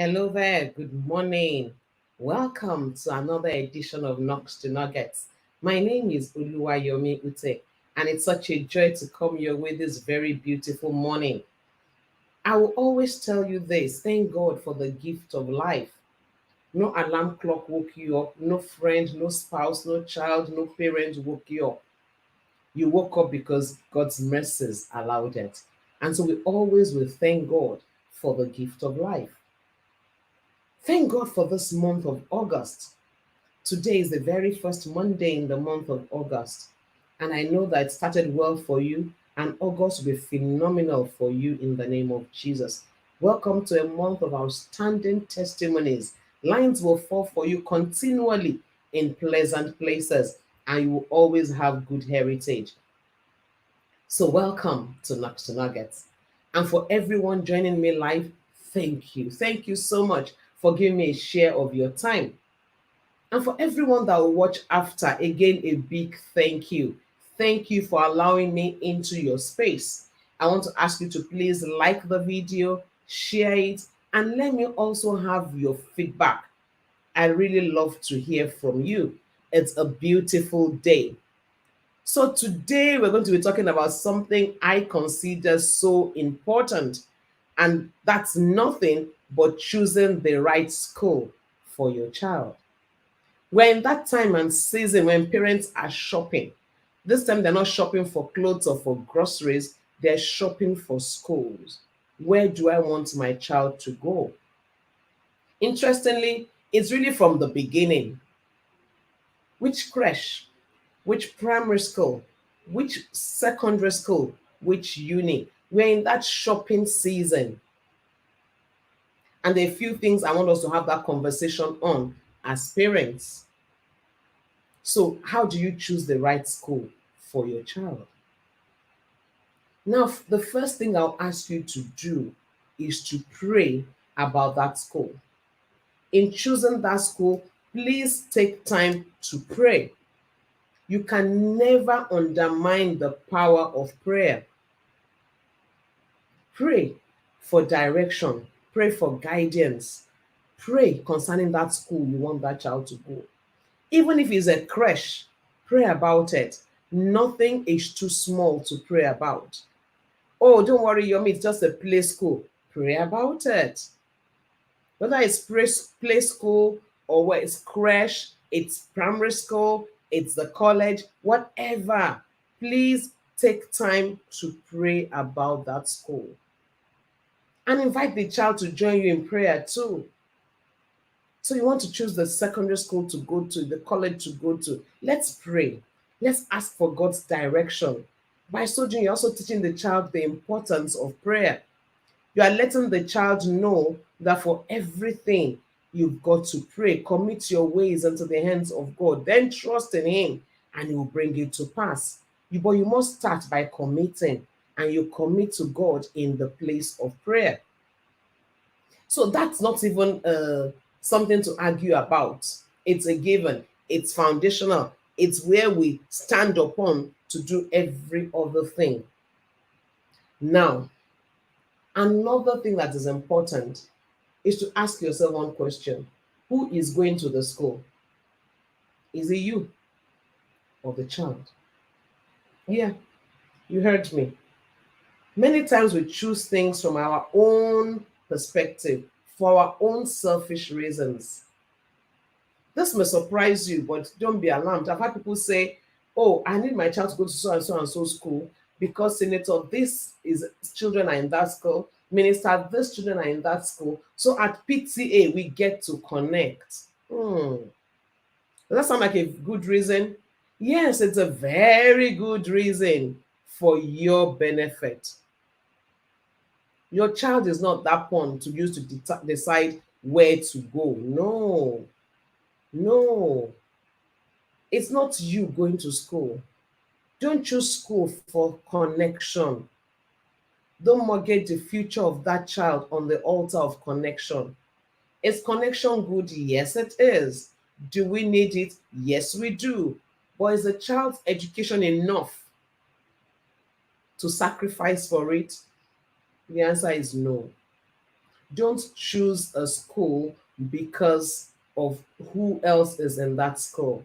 Hello there, good morning. Welcome to another edition of Knox to Nuggets. My name is Uluwayomi Ute, and it's such a joy to come your way this very beautiful morning. I will always tell you this: thank God for the gift of life. No alarm clock woke you up, no friend, no spouse, no child, no parent woke you up. You woke up because God's mercies allowed it. And so we always will thank God for the gift of life. Thank God for this month of August. Today is the very first Monday in the month of August. And I know that it started well for you, and August will be phenomenal for you in the name of Jesus. Welcome to a month of outstanding testimonies. Lines will fall for you continually in pleasant places, and you will always have good heritage. So, welcome to Nuggets to Nuggets. And for everyone joining me live, thank you. Thank you so much for giving me a share of your time. And for everyone that will watch after, again, a big thank you. Thank you for allowing me into your space. I want to ask you to please like the video, share it, and let me also have your feedback. I really love to hear from you. It's a beautiful day. So, today we're going to be talking about something I consider so important, and that's nothing but choosing the right school for your child. We're in that time and season when parents are shopping. This time they're not shopping for clothes or for groceries, they're shopping for schools. Where do I want my child to go? Interestingly, it's really from the beginning. Which creche, which primary school, which secondary school, which uni? We're in that shopping season. And there are a few things I want us to have that conversation on as parents. So, how do you choose the right school for your child? Now, the first thing I'll ask you to do is to pray about that school. In choosing that school, please take time to pray. You can never undermine the power of prayer. Pray for direction, pray for guidance, pray concerning that school you want that child to go. Even if it's a creche, pray about it. Nothing is too small to pray about. Oh, don't worry, Yomi, it's just a play school. Pray about it. Whether it's play school or where it's creche, it's primary school, it's the college, whatever. Please take time to pray about that school. And invite the child to join you in prayer too. So you want to choose the secondary school to go to, the college to go to. Let's pray. Let's ask for God's direction. By so doing, you're also teaching the child the importance of prayer. You are letting the child know that for everything, you've got to pray. Commit your ways into the hands of God. Then trust in Him, and He will bring it to pass. But you must start by committing, and you commit to God in the place of prayer. So that's not even something to argue about. It's a given, it's foundational, it's where we stand upon to do every other thing. Now, another thing that is important is to ask yourself one question: who is going to the school? Is it you or the child? Yeah, you heard me. Many times we choose things from our own perspective for our own selfish reasons. This may surprise you, but don't be alarmed. I've had people say, "Oh, I need my child to go to so and so and so school because Senator, this is children are in that school. Minister, this children are in that school. So at PTA, we get to connect." Does that sound like a good reason? Yes, it's a very good reason for your benefit. Your child is not that pawn to use to decide where to go. No, no. It's not you going to school. Don't choose school for connection. Don't mortgage the future of that child on the altar of connection. Is connection good? Yes, it is. Do we need it? Yes, we do. But is the child's education enough to sacrifice for it? The answer is no. Don't choose a school because of who else is in that school.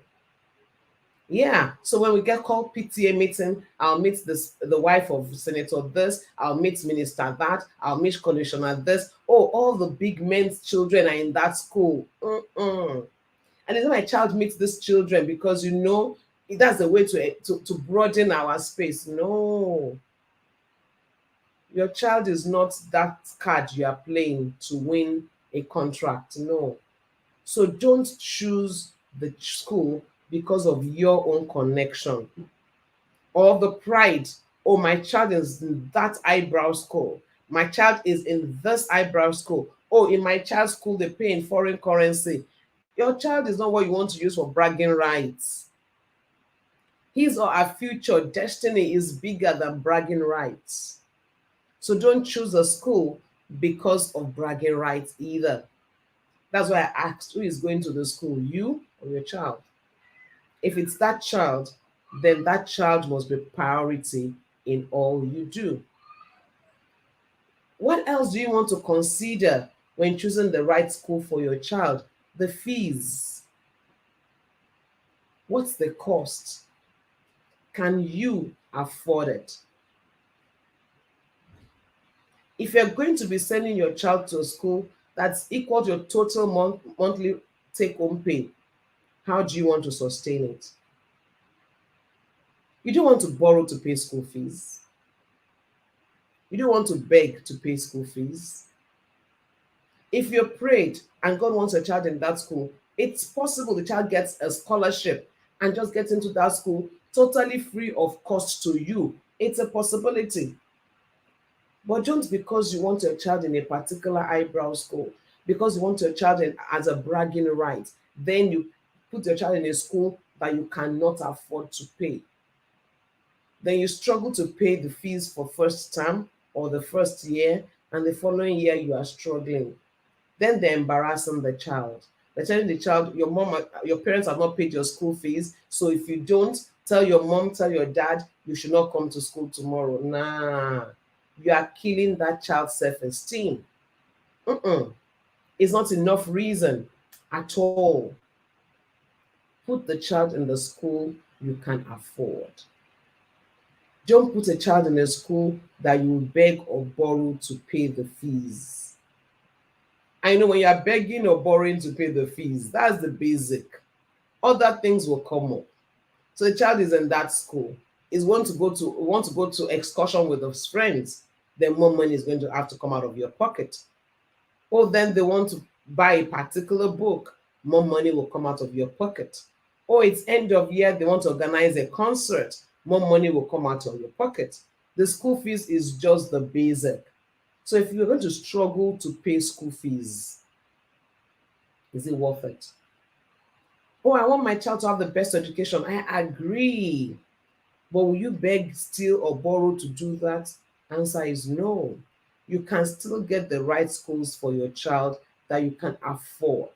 Yeah. So when we get called PTA meeting, I'll meet the wife of Senator this, I'll meet Minister that, I'll meet Commissioner this. Oh, all the big men's children are in that school. Mm-mm. And it's not my child meets these children because that's the way to broaden our space. No, your child is not that card you are playing to win a contract. No. So don't choose the school because of your own connection or the pride. Oh, my child is in that eyebrow school. My child is in this eyebrow school. Oh, in my child's school, they pay in foreign currency. Your child is not what you want to use for bragging rights. His or her future destiny is bigger than bragging rights. So don't choose a school because of bragging rights either. That's why I asked who is going to the school, you or your child? If it's that child, then that child must be priority in all you do. What else do you want to consider when choosing the right school for your child? The fees. What's the cost? Can you afford it? If you're going to be sending your child to a school that's equal to your total monthly take home pay, how do you want to sustain it? You don't want to borrow to pay school fees. You don't want to beg to pay school fees. If you're prayed and God wants a child in that school, it's possible the child gets a scholarship and just gets into that school totally free of cost to you. It's a possibility. But don't because you want your child in a particular eyebrow school, because you want your child as a bragging right, then you put your child in a school that you cannot afford to pay. Then you struggle to pay the fees for first term or the first year, and the following year you are struggling. Then they're embarrassing the child. They're telling the child, your parents have not paid your school fees, so if you don't, tell your mom, tell your dad, you should not come to school tomorrow. Nah, you are killing that child's self-esteem. It's not enough reason at all. Put the child in the school you can afford. Don't put a child in a school that you beg or borrow to pay the fees. I know when you are begging or borrowing to pay the fees, that's the basic. Other things will come up. So the child is in that school, is want to go to excursion with his friends, then more money is going to have to come out of your pocket. Or then they want to buy a particular book, more money will come out of your pocket. Or it's end of year, they want to organize a concert, more money will come out of your pocket. The school fees is just the basic. So if you're going to struggle to pay school fees, is it worth it? Oh, I want my child to have the best education. I agree. But will you beg, steal, or borrow to do that? Answer is no. You can still get the right schools for your child that you can afford.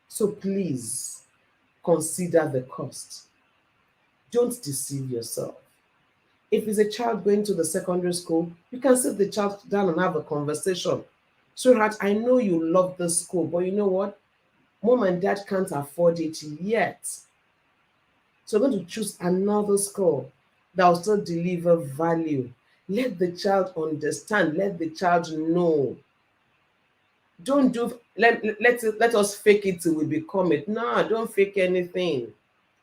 So please consider the cost. Don't deceive yourself. If it's a child going to the secondary school, you can sit the child down and have a conversation. Sweetheart, I know you love this school, but you know what? Mom and dad can't afford it yet. So I'm going to choose another school that will still deliver value. Let the child understand, let the child know. Don't do let us fake it till we become it. No, don't fake anything.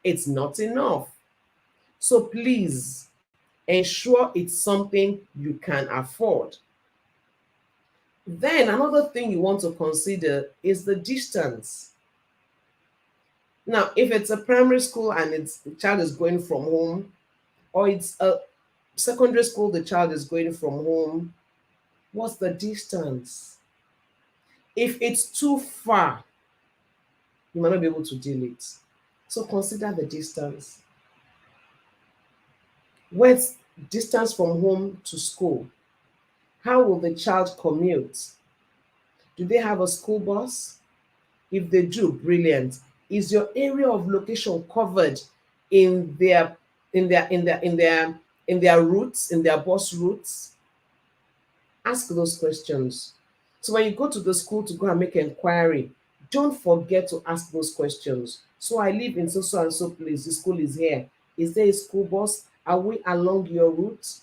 It's not enough. So please ensure it's something you can afford. Then another thing you want to consider is the distance. Now, if it's a primary school and the child is going from home, or it's a secondary school, the child is going from home, what's the distance? If it's too far, you might not be able to deal it. So consider the distance. What's distance from home to school? How will the child commute? Do they have a school bus? If they do, brilliant. Is your area of location covered in their in their in their in their in their routes, in their bus routes? Ask those questions. So when you go to the school to go and make inquiry, don't forget to ask those questions. So I live in so so and so place. The school is here. Is there a school bus? Are we along your route?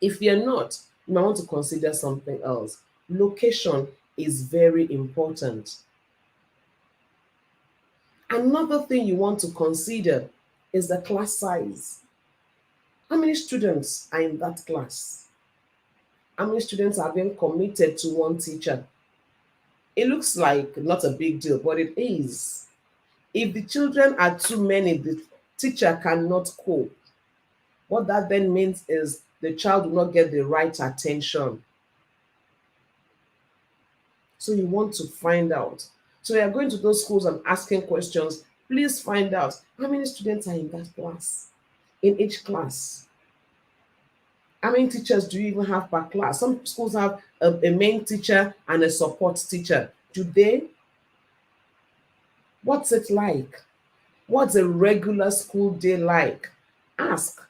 If you're not, you might want to consider something else. Location is very important. Another thing you want to consider is the class size. How many students are in that class? How many students are being committed to one teacher? It looks like not a big deal, but it is. If the children are too many, the teacher cannot cope. What that then means is the child will not get the right attention. So you want to find out. So you are going to those schools and asking questions. Please find out how many students are in that class, in each class. How many teachers do you even have per class? Some schools have a main teacher and a support teacher. Do they? What's it like? What's a regular school day like? Ask.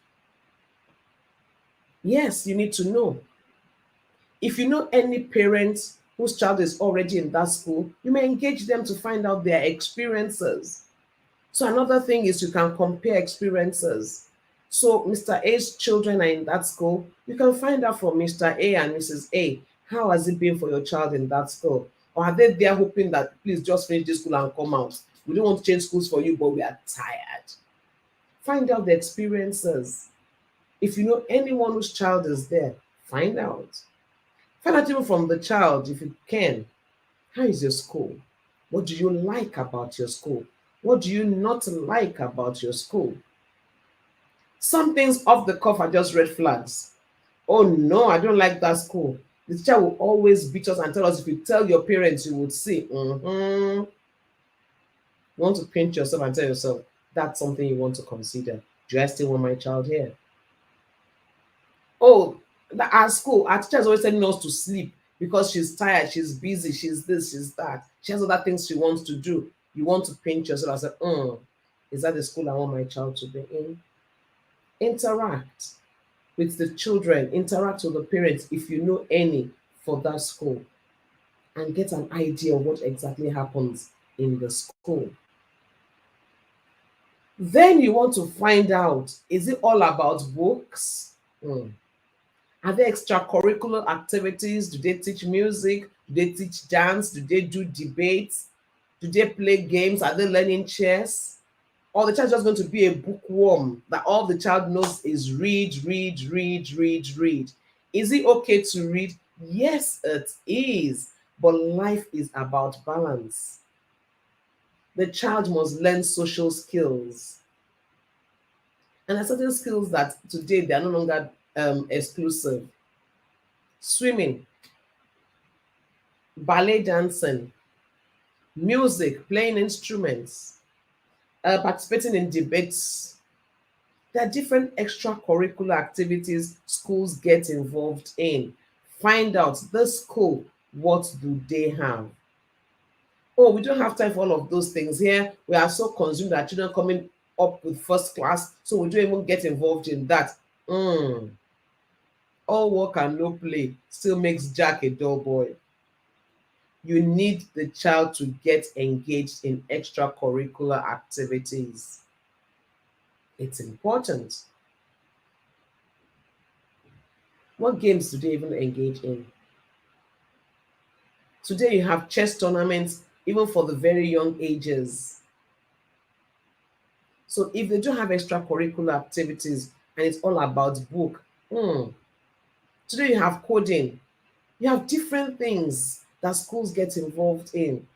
Yes, you need to know. If you know any parent whose child is already in that school, you may engage them to find out their experiences. So another thing is you can compare experiences. So Mr. A's children are in that school. You can find out from Mr. A and Mrs. A, how has it been for your child in that school? Or are they there hoping that please just finish this school and come out? We don't want to change schools for you, but we are tired. Find out the experiences. If you know anyone whose child is there, find out. Find out even from the child, if you can, how is your school? What do you like about your school? What do you not like about your school? Some things off the cuff are just red flags. Oh no, I don't like that school. The teacher will always beat us and tell us if you tell your parents, you would see. You want to pinch yourself and tell yourself that's something you want to consider. Do I still want my child here? Oh, at school, our teacher is always telling us to sleep because she's tired, she's busy, she's this, she's that. She has other things she wants to do. You want to pinch yourself and say, is that the school I want my child to be in? Interact with the children, interact with the parents if you know any for that school, and get an idea of what exactly happens in the school. Then you want to find out, is it all about books? Are there extracurricular activities? Do they teach music? Do they teach dance? Do they do debates? Do they play games? Are they learning chess? Or the child just going to be a bookworm that all the child knows is read, read, read, read, read? Is it okay to read? Yes, it is. But life is about balance. The child must learn social skills. And there are certain skills that today they are no longer exclusive. Swimming, ballet dancing, music, playing instruments, participating in debates. There are different extracurricular activities schools get involved in. Find out the school, what do they have? Oh, we don't have time for all of those things here. We are so consumed that children coming up with first class, so we don't even get involved in that. All work and no play still makes Jack a dull boy. You need the child to get engaged in extracurricular activities. It's important. What games do they even engage in? Today you have chess tournaments, even for the very young ages. So if they don't have extracurricular activities and it's all about book, today you have coding. You have different things that schools get involved in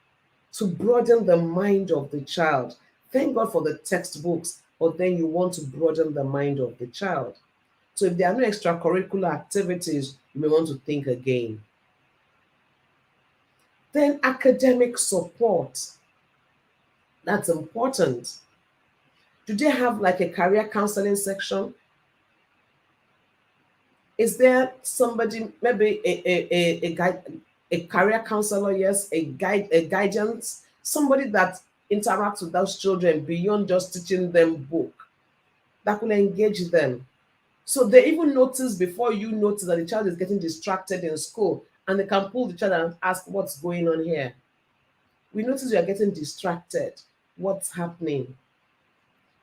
to broaden the mind of the child. Thank God for the textbooks, but then you want to broaden the mind of the child. So if there are no extracurricular activities, you may want to think again. Then academic support. That's important. Do they have like a career counseling section? Is there somebody, maybe a guide, a career counselor, yes, a guidance, somebody that interacts with those children beyond just teaching them book, that will engage them. So they even notice before you notice that the child is getting distracted in school And they can pull the child and ask, what's going on here? We notice you are getting distracted. What's happening?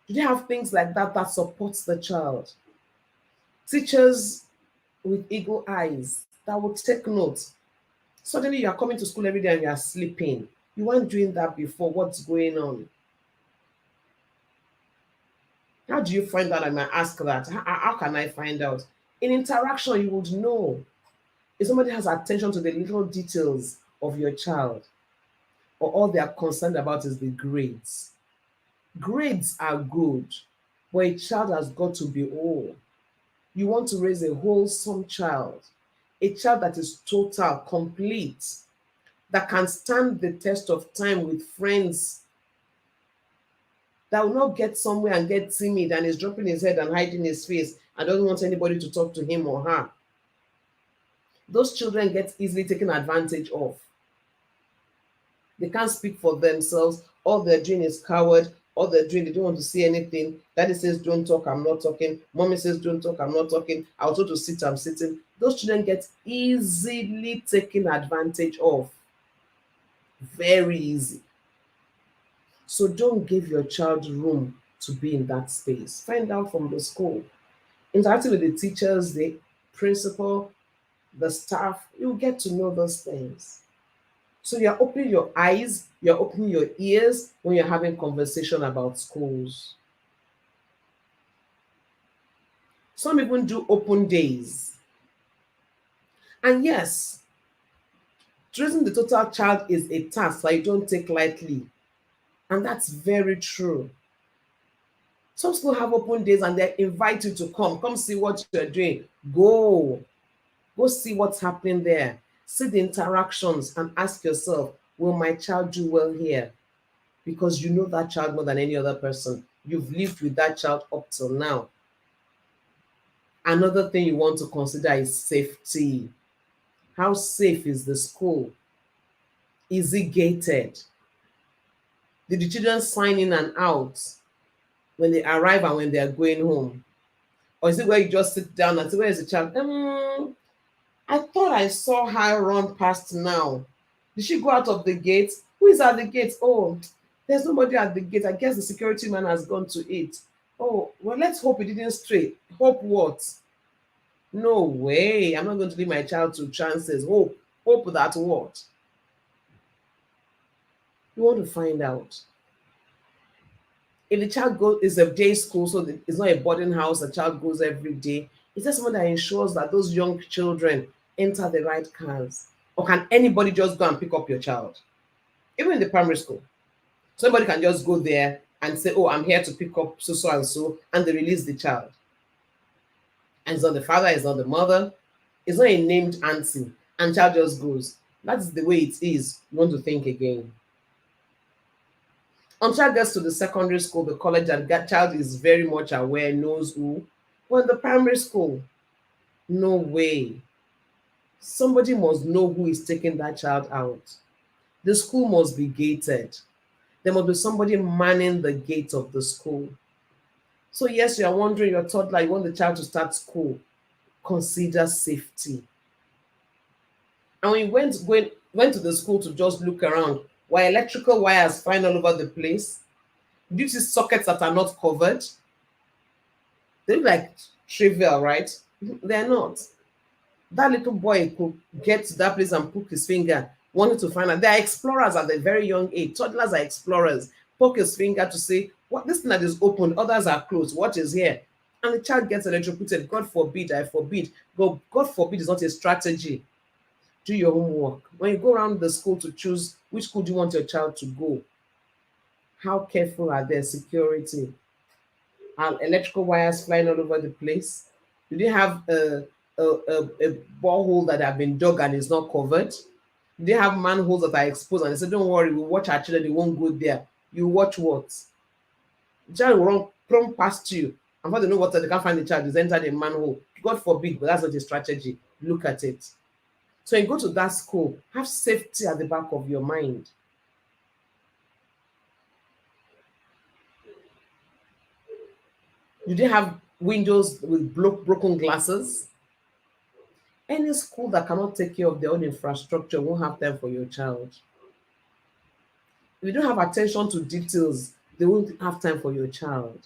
Do they have things like that that supports the child? Teachers with eagle eyes that will take note. Suddenly you are coming to school every day and you are sleeping. You weren't doing that before. What's going on? How do you find out? I might ask that. How can I find out? In interaction, you would know. If somebody has attention to the little details of your child, or all they are concerned about is the grades. Grades are good, but a child has got to be whole. You want to raise a wholesome child, a child that is total, complete, that can stand the test of time with friends, that will not get somewhere and get timid and is dropping his head and hiding his face and doesn't want anybody to talk to him or her. Those children get easily taken advantage of. They can't speak for themselves. All they're doing is coward. All they're doing, they don't want to see anything. Daddy says, don't talk, I'm not talking. Mommy says, don't talk, I'm not talking. I was told to sit, I'm sitting. Those children get easily taken advantage of. Very easy. So don't give your child room to be in that space. Find out from the school. Interacting with the teachers, the principal, the staff, you'll get to know those things. So you're opening your eyes, you're opening your ears when you're having conversation about schools. Some even do open days. And yes, raising the total child is a task that you don't take lightly. And that's very true. Some schools have open days and they invite you to come see what you're doing. Go see what's happening there. See the interactions and ask yourself, will my child do well here? Because you know that child more than any other person. You've lived with that child up till now. Another thing you want to consider is safety. How safe is the school? Is it gated? Did the children sign in and out when they arrive and when they are going home? Or is it where you just sit down and say, where is the child? I thought I saw her run past now. Did she go out of the gate? Who is at the gate? Oh, there's nobody at the gate. I guess the security man has gone to it. Oh, well, let's hope he didn't stray. Hope what? No way. I'm not going to leave my child to chances. Hope. Hope that what? You want to find out. If the child goes, is a day school, so it's not a boarding house, the child goes every day. Is there someone that ensures that those young children enter the right cars? Or can anybody just go and pick up your child? Even in the primary school, somebody can just go there and say, oh, I'm here to pick up so and so, and they release the child. And it's not the father, it's not the mother, it's not a named auntie, and child just goes. That's the way it is. You want to think again. Child gets to the secondary school, the college, and that child is very much aware, knows who. Well, in the primary school, no way. Somebody must know who is taking that child out. The school must be gated. There must be somebody manning the gate of the school. So yes, you are wondering, your toddler, you want the child to start school. Consider safety. And when you went to the school to just look around, were electrical wires flying all over the place? Do you see sockets that are not covered? They look like trivial, right? They're not. That little boy could get to that place and poke his finger, wanting to find out. They are explorers at a very young age. Toddlers are explorers. Poke his finger to say, what, this thing that is open, others are closed. What is here? And the child gets electrocuted. God forbid, I forbid. God forbid is not a strategy. Do your homework. When you go around the school to choose which school do you want your child to go, how careful are their security? Are electrical wires flying all over the place? Do they have a borehole that have been dug and is not covered? Do they have manholes that are exposed and they say, don't worry, we'll watch our children, they won't go there. You watch what? The child will run plumb past you. And before they know what, they can't find the child, he's entered a manhole. God forbid, but that's not a strategy. Look at it. So you go to that school, have safety at the back of your mind. Do they have windows with broken glasses? Any school that cannot take care of their own infrastructure won't have time for your child. If you don't have attention to details, they won't have time for your child.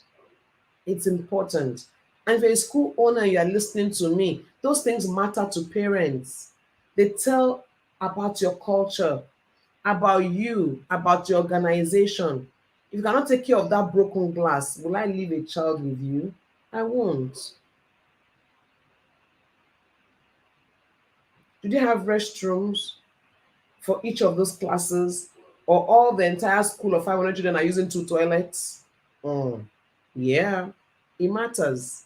It's important. And if you're a school owner and you are listening to me, those things matter to parents. They tell about your culture, about you, about your organization. If you cannot take care of that broken glass, will I leave a child with you? I won't. Do they have restrooms for each of those classes? Or all the entire school of 500 children are using two toilets? Mm, yeah, it matters.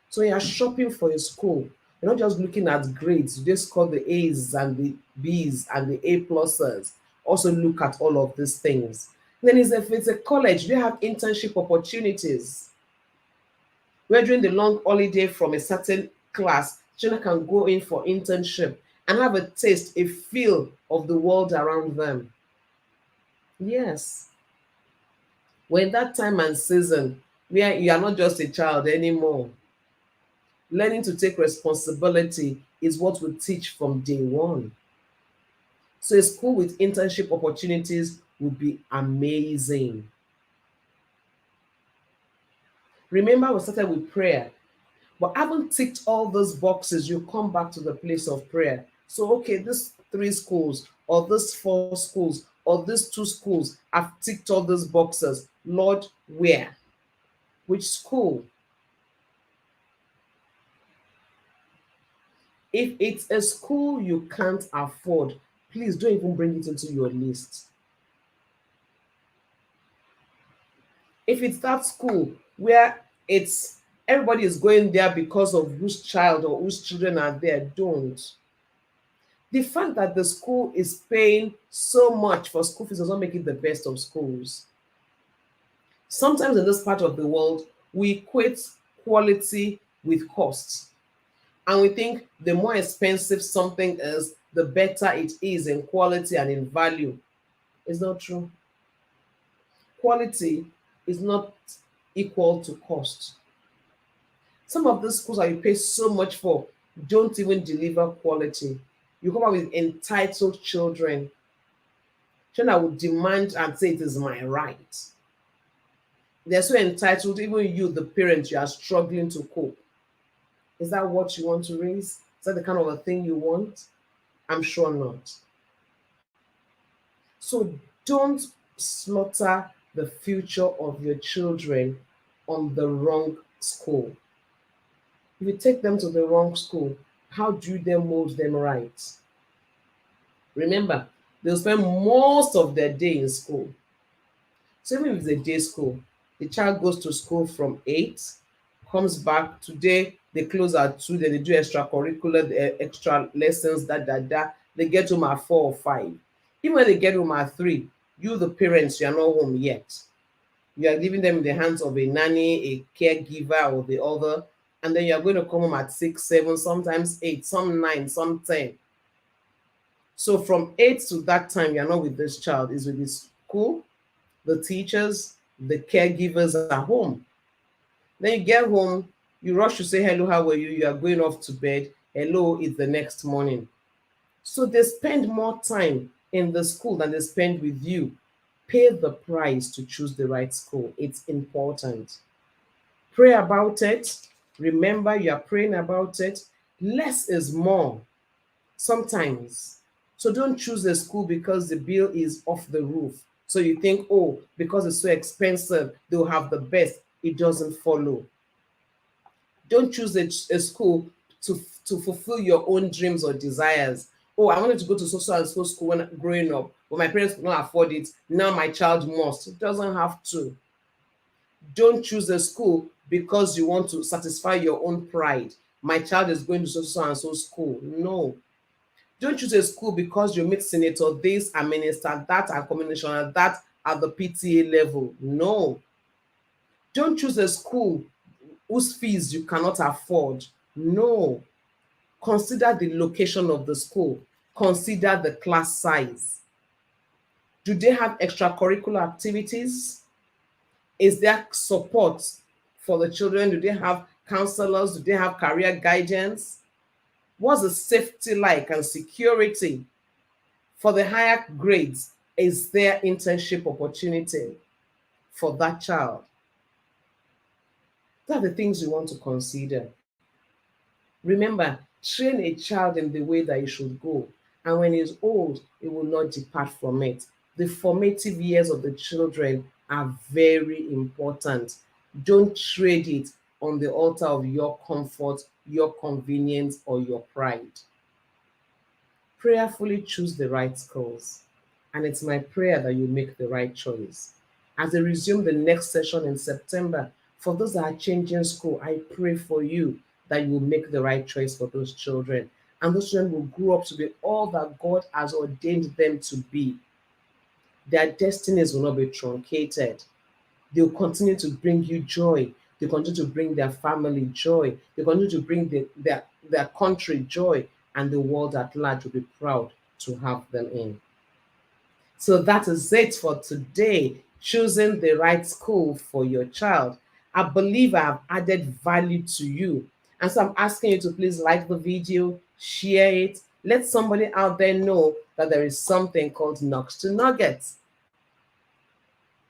So you're shopping for a school. You're not just looking at grades. You just score the A's and the B's and the A pluses. Also look at all of these things. Then if it's a college, you have internship opportunities where during the long holiday from a certain class, children can go in for internship and have a taste, a feel of the world around them. Yes, we're in that time and season where you are not just a child anymore. Learning to take responsibility is what we teach from day one. So a school with internship opportunities would be amazing. Remember, we started with prayer, but haven't ticked all those boxes, you come back to the place of prayer. So, okay, these three schools, or these four schools, or these two schools, I've ticked all those boxes. Lord, where? Which school? If it's a school you can't afford, please don't even bring it into your list. If it's that school where it's everybody is going there because of whose child or whose children are there, don't. The fact that the school is paying so much for school fees does not make it the best of schools. Sometimes in this part of the world, we equate quality with cost. And we think the more expensive something is, the better it is in quality and in value. It's not true. Quality is not equal to cost. Some of the schools that you pay so much for don't even deliver quality. You come up with entitled children. Children that would demand and say it is my right. They're so entitled, even you, the parent, you are struggling to cope. Is that what you want to raise? Is that the kind of a thing you want? I'm sure not. So don't slaughter the future of your children on the wrong school. If you take them to the wrong school, how do you then mold them right? Remember, they'll spend most of their day in school. So even if it's a day school, the child goes to school from 8, comes back. Today they close at 2, then they do extracurricular, extra lessons, da. They get home at 4 or 5. Even when they get home at 3, you, the parents, you are not home yet. You are leaving them in the hands of a nanny, a caregiver, or the other. And then you are going to come home at 6, 7, sometimes 8, some 9, some 10. So from 8 to that time, you're not with this child, is with the school, the teachers, the caregivers at home. Then you get home, you rush to say, hello, how are you? You are going off to bed. Hello, it's the next morning. So they spend more time in the school than they spend with you. Pay the price to choose the right school. It's important. Pray about it. Remember, you are praying about it. Less is more sometimes. So don't choose a school because the bill is off the roof. So you think, oh, because it's so expensive, they'll have the best. It doesn't follow. Don't choose a school to fulfill your own dreams or desires. Oh, I wanted to go to so and so school when growing up, but my parents could not afford it. Now my child must. It doesn't have to. Don't choose a school because you want to satisfy your own pride. My child is going to so and so school. No. Don't choose a school because you meet senator this and minister that and commissioner that at the PTA level. No. Don't choose a school whose fees you cannot afford. No. Consider the location of the school. Consider the class size. Do they have extracurricular activities? Is there support for the children? Do they have counselors? Do they have career guidance? What's the safety like and security? For the higher grades, is there internship opportunity for that child? Those are the things you want to consider. Remember, train a child in the way that he should go, and when he's old, he will not depart from it. The formative years of the children are very important. Don't trade it on the altar of your comfort, your convenience, or your pride. Prayerfully choose the right schools, and it's my prayer that you make the right choice. As they resume the next session in September, for those that are changing school, I pray for you that you will make the right choice for those children. And those children will grow up to be all that God has ordained them to be. Their destinies will not be truncated. They will continue to bring you joy. They continue to bring their family joy. They continue to bring their country joy, and the world at large will be proud to have them in. So that is it for today. Choosing the right school for your child. I believe I have added value to you. And so I'm asking you to please like the video, share it, let somebody out there know that there is something called Knox to Nuggets.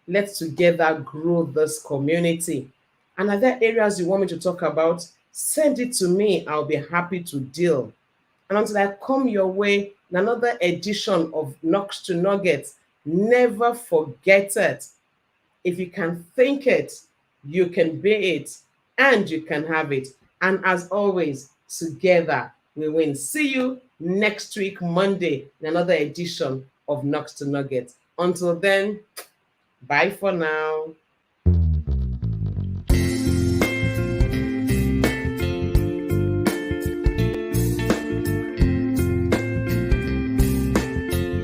Let's together grow this community. And are there areas you want me to talk about? Send it to me. I'll be happy to deal. And until I come your way in another edition of Knox to Nuggets, never forget it. If you can think it, you can be it, and you can have it. And as always, together we win. See you next week, Monday, in another edition of Knox to Nuggets. Until then, bye for now.